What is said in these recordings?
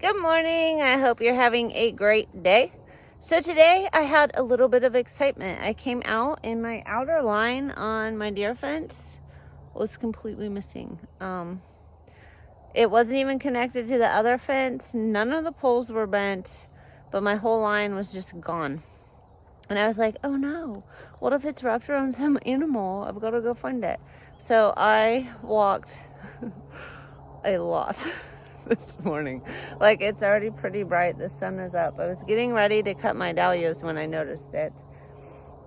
Good morning. I hope you're having a great day. So today I had a little bit of excitement. I came out and my outer line on my deer fence was completely missing. It wasn't even connected to the other fence. None of the poles were bent, but my whole line was just gone. And I was like, oh no, what if it's wrapped around some animal? I've got to go find it. So I walked a lot this morning. Like, it's already pretty bright. The sun is up. I was getting ready to cut my dahlias when I noticed it.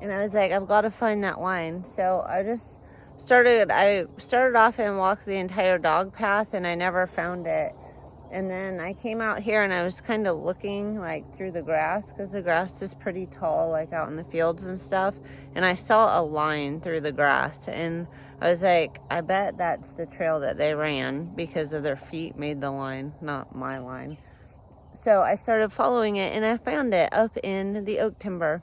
And I was like, I've got to find that line. So I started off and walked the entire dog path and I never found it. And then I came out here and I was kind of looking like through the grass because the grass is pretty tall, like out in the fields and stuff. And I saw a line through the grass and I was like, I bet that's the trail that they ran because of their feet made the line, not my line. So I started following it and I found it up in the oak timber.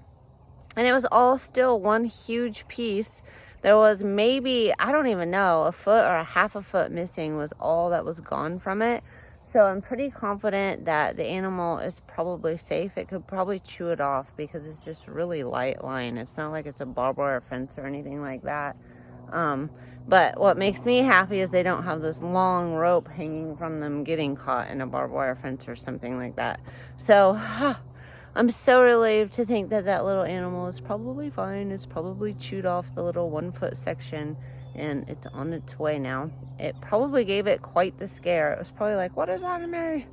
And it was all still one huge piece. There was maybe, I don't even know, a foot or a half a foot missing was all that was gone from it. So I'm pretty confident that the animal is probably safe. It could probably chew it off because it's just really light line. It's not like it's a barbed wire fence or anything like that. But what makes me happy is they don't have this long rope hanging from them getting caught in a barbed wire fence or something like that. So I'm so relieved to think that that little animal is probably fine. It's probably chewed off the little 1 foot section and it's on its way now. It probably gave it quite the scare. It was probably like, what is that, Mary?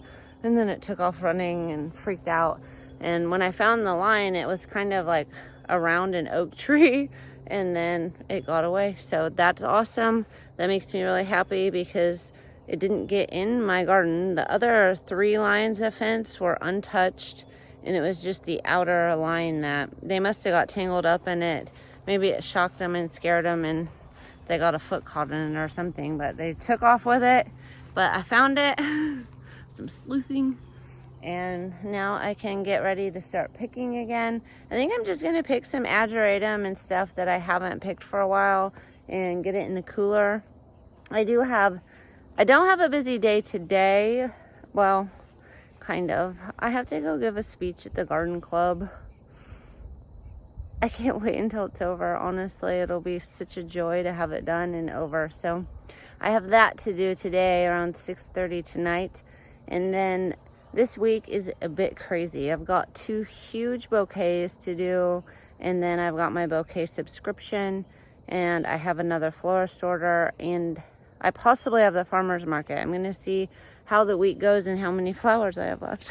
And then it took off running and freaked out. And when I found the line, it was kind of like around an oak tree and then it got away. So that's awesome. That makes me really happy because it didn't get in my garden. The other 3 lines of fence were untouched and it was just the outer line that they must have got tangled up in it. Maybe it shocked them and scared them and they got a foot caught in it or something, but they took off with it. But I found it, some sleuthing, and now I can get ready to start picking again. I think I'm just gonna pick some Ageratum and stuff that I haven't picked for a while and get it in the cooler. I don't have a busy day today. Well, kind of. I have to go give a speech at the garden club. I can't wait until it's over. Honestly, it'll be such a joy to have it done and over. So I have that to do today around 6:30 tonight. And then this week is a bit crazy. I've got 2 huge bouquets to do. And then I've got my bouquet subscription. And I have another florist order. And I possibly have the farmer's market. I'm going to see how the week goes and how many flowers I have left.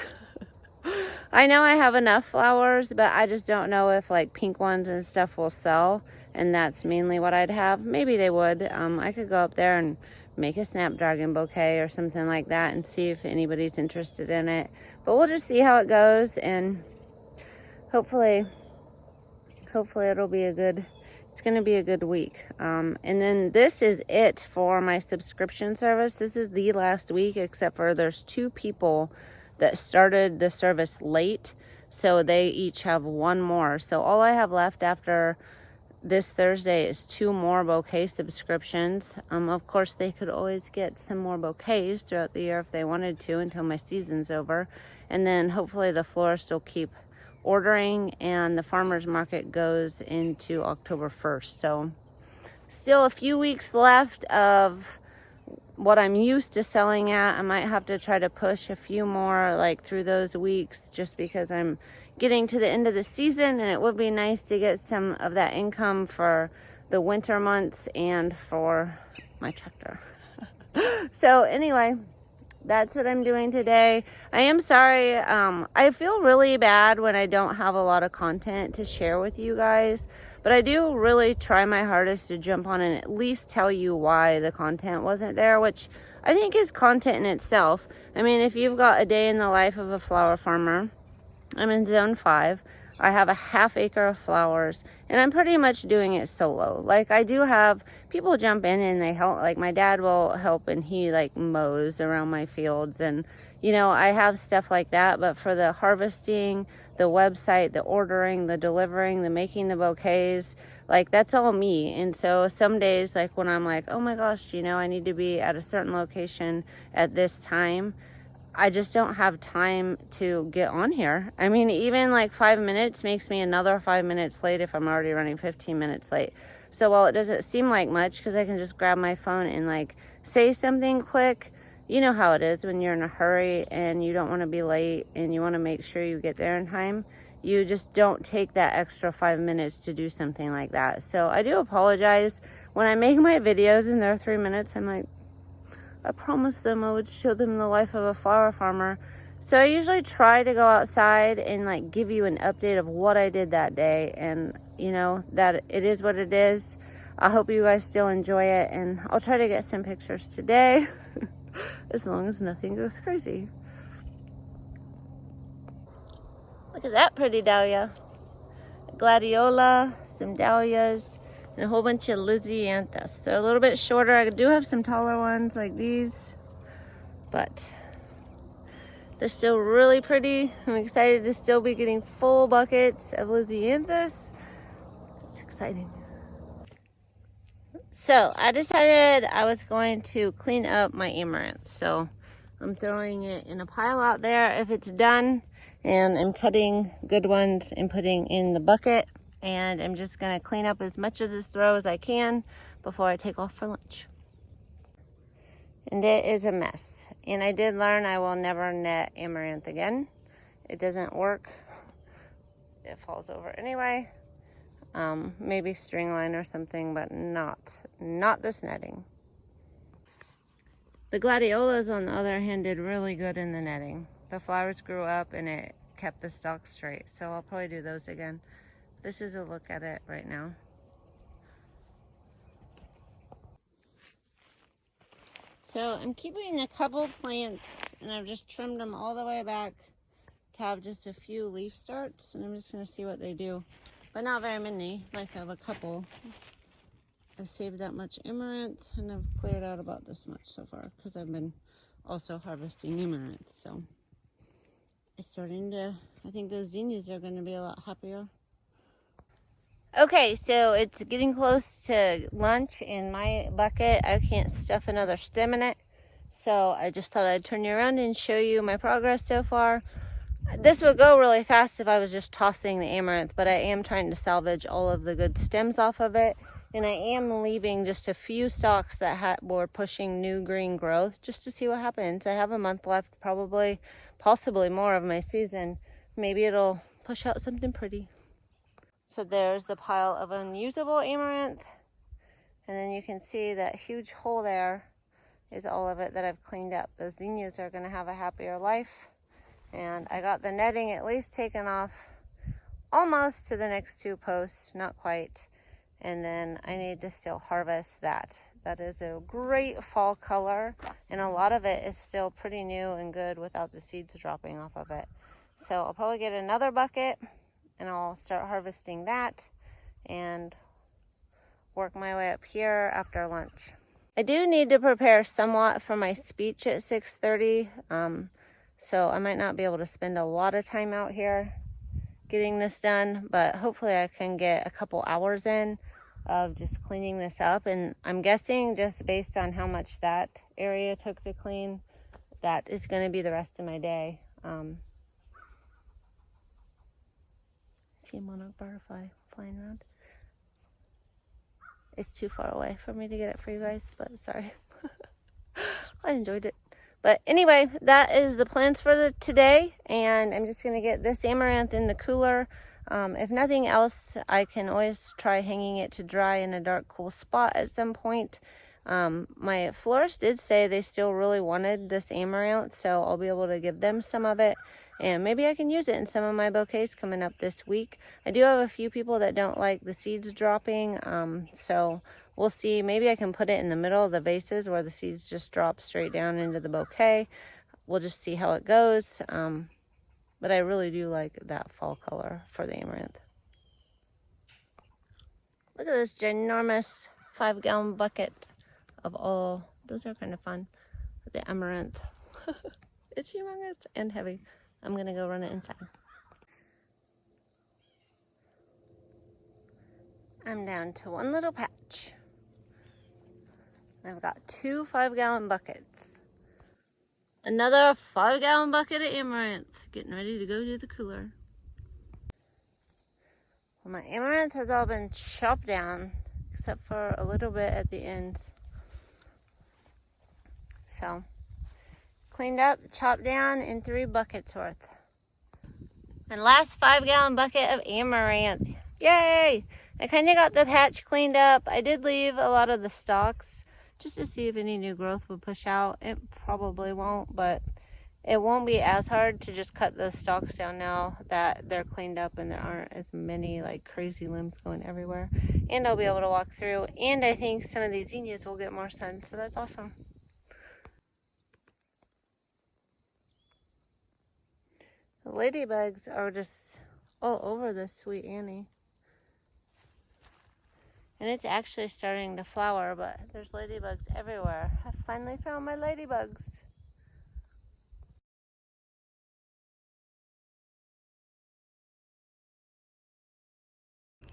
I know I have enough flowers, but I just don't know if like pink ones and stuff will sell. And that's mainly what I'd have. Maybe they would. I could go up there and make a snapdragon bouquet or something like that and see if anybody's interested in it. But we'll just see how it goes and hopefully it'll be it's going to be a good week. And then this is it for my subscription service. This is the last week, except for there's 2 people that started the service late, so they each have 1 more. So all I have left after this Thursday is 2 more bouquet subscriptions. Of course, they could always get some more bouquets throughout the year if they wanted to until my season's over. And then hopefully the florist will keep ordering and the farmer's market goes into October 1st. So still a few weeks left of what I'm used to selling at. I might have to try to push a few more like through those weeks just because I'm getting to the end of the season and it would be nice to get some of that income for the winter months and for my tractor. So anyway, that's what I'm doing today. I am sorry. I feel really bad when I don't have a lot of content to share with you guys. But I do really try my hardest to jump on and at least tell you why the content wasn't there, which I think is content in itself. I mean, if you've got a day in the life of a flower farmer, I'm in zone 5. I have a ½ acre of flowers and I'm pretty much doing it solo. Like I do have people jump in and they help, like my dad will help and he like mows around my fields and you know, I have stuff like that, but for the harvesting, the website, the ordering, the delivering, the making the bouquets, like that's all me. And so some days like when I'm like, oh my gosh, you know, I need to be at a certain location at this time, I just don't have time to get on here. I mean, even like 5 minutes makes me another 5 minutes late if I'm already running 15 minutes late. So while it doesn't seem like much, because I can just grab my phone and like say something quick, you know how it is when you're in a hurry and you don't want to be late and you want to make sure you get there in time. You just don't take that extra 5 minutes to do something like that. So I do apologize. When I make my videos and they're 3 minutes, I'm like, I promised them I would show them the life of a flower farmer. So I usually try to go outside and like give you an update of what I did that day, and you know that it is what it is. I hope you guys still enjoy it, and I'll try to get some pictures today as long as nothing goes crazy. Look at that pretty dahlia. Gladiola, some dahlias, and a whole bunch of lisianthus. They're a little bit shorter. I do have some taller ones like these, but they're still really pretty. I'm excited to still be getting full buckets of lisianthus. It's exciting. So I decided I was going to clean up my amaranth. So I'm throwing it in a pile out there if it's done, and I'm cutting good ones and putting in the bucket. And I'm just gonna clean up as much of this row as I can before I take off for lunch. And it is a mess. And I did learn I will never net amaranth again. It doesn't work. It falls over anyway. Maybe string line or something, but not this netting. The gladiolas, on the other hand, did really good in the netting. The flowers grew up and it kept the stalk straight. So I'll probably do those again. This is a look at it right now. So I'm keeping a couple plants, and I've just trimmed them all the way back to have just a few leaf starts, and I'm just going to see what they do. But not very many, like I have a couple. I've saved that much amaranth, and I've cleared out about this much so far, because I've been also harvesting amaranth. So it's starting to, I think those zinnias are going to be a lot happier. Okay, so it's getting close to lunch in my bucket. I can't stuff another stem in it. So I just thought I'd turn you around and show you my progress so far. This would go really fast if I was just tossing the amaranth, but I am trying to salvage all of the good stems off of it. And I am leaving just a few stalks that were pushing new green growth just to see what happens. I have a month left, probably, possibly more of my season. Maybe it'll push out something pretty. So there's the pile of unusable amaranth, and then you can see that huge hole there is all of it that I've cleaned up. Those zinnias are going to have a happier life, and I got the netting at least taken off almost to the next two posts, not quite, and then I need to still harvest that. That is a great fall color, and a lot of it is still pretty new and good without the seeds dropping off of it. So I'll probably get another bucket and I'll start harvesting that and work my way up here after lunch. I do need to prepare somewhat for my speech at 6:30, so I might not be able to spend a lot of time out here getting this done, but hopefully I can get a couple hours in of just cleaning this up. And I'm guessing, just based on how much that area took to clean, that is going to be the rest of my day. See a monarch butterfly flying around. It's too far away for me to get it for you guys, but sorry. I enjoyed it. But anyway, that is the plans for today, and I'm just going to get this amaranth in the cooler. If nothing else, I can always try hanging it to dry in a dark, cool spot at some point. My florist did say they still really wanted this amaranth, so I'll be able to give them some of it. And maybe I can use it in some of my bouquets coming up this week. I do have a few people that don't like the seeds dropping, so we'll see. Maybe I can put it in the middle of the vases where the seeds just drop straight down into the bouquet. We'll just see how it goes. But I really do like that fall color for the amaranth. Look at this ginormous 5-gallon bucket of all. Those are kind of fun. The amaranth. It's humongous and heavy. I'm gonna go run it inside. I'm down to one little patch. I've got two 5-gallon buckets. Another 5-gallon bucket of amaranth. Getting ready to go to the cooler. Well, my amaranth has all been chopped down, except for a little bit at the ends. So, cleaned up, chopped down in 3 buckets worth. And last 5-gallon bucket of amaranth. Yay! I kind of got the patch cleaned up. I did leave a lot of the stalks just to see if any new growth would push out. It probably won't, but it won't be as hard to just cut those stalks down now that they're cleaned up and there aren't as many like crazy limbs going everywhere. And I'll be able to walk through. And I think some of these zinnias will get more sun, so that's awesome. The ladybugs are just all over this sweet Annie. And it's actually starting to flower, but there's ladybugs everywhere. I finally found my ladybugs.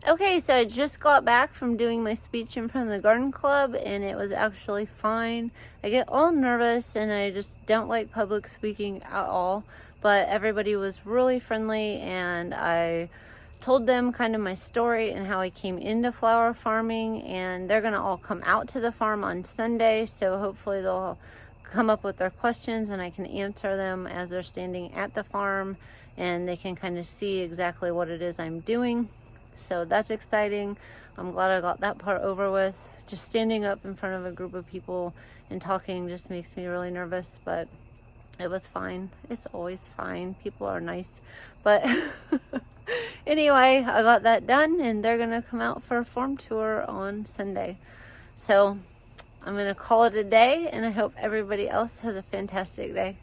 Okay, so I just got back from doing my speech in front of the garden club, and it was actually fine. I get all nervous and I just don't like public speaking at all, but everybody was really friendly, and I told them kind of my story and how I came into flower farming, and they're gonna all come out to the farm on Sunday, so hopefully they'll come up with their questions and I can answer them as they're standing at the farm, and they can kind of see exactly what it is I'm doing. So that's exciting. I'm glad I got that part over with. Just standing up in front of a group of people and talking just makes me really nervous, but it was fine. It's always fine. People are nice. But anyway, I got that done, and they're gonna come out for a farm tour on Sunday. So I'm gonna call it a day, and I hope everybody else has a fantastic day.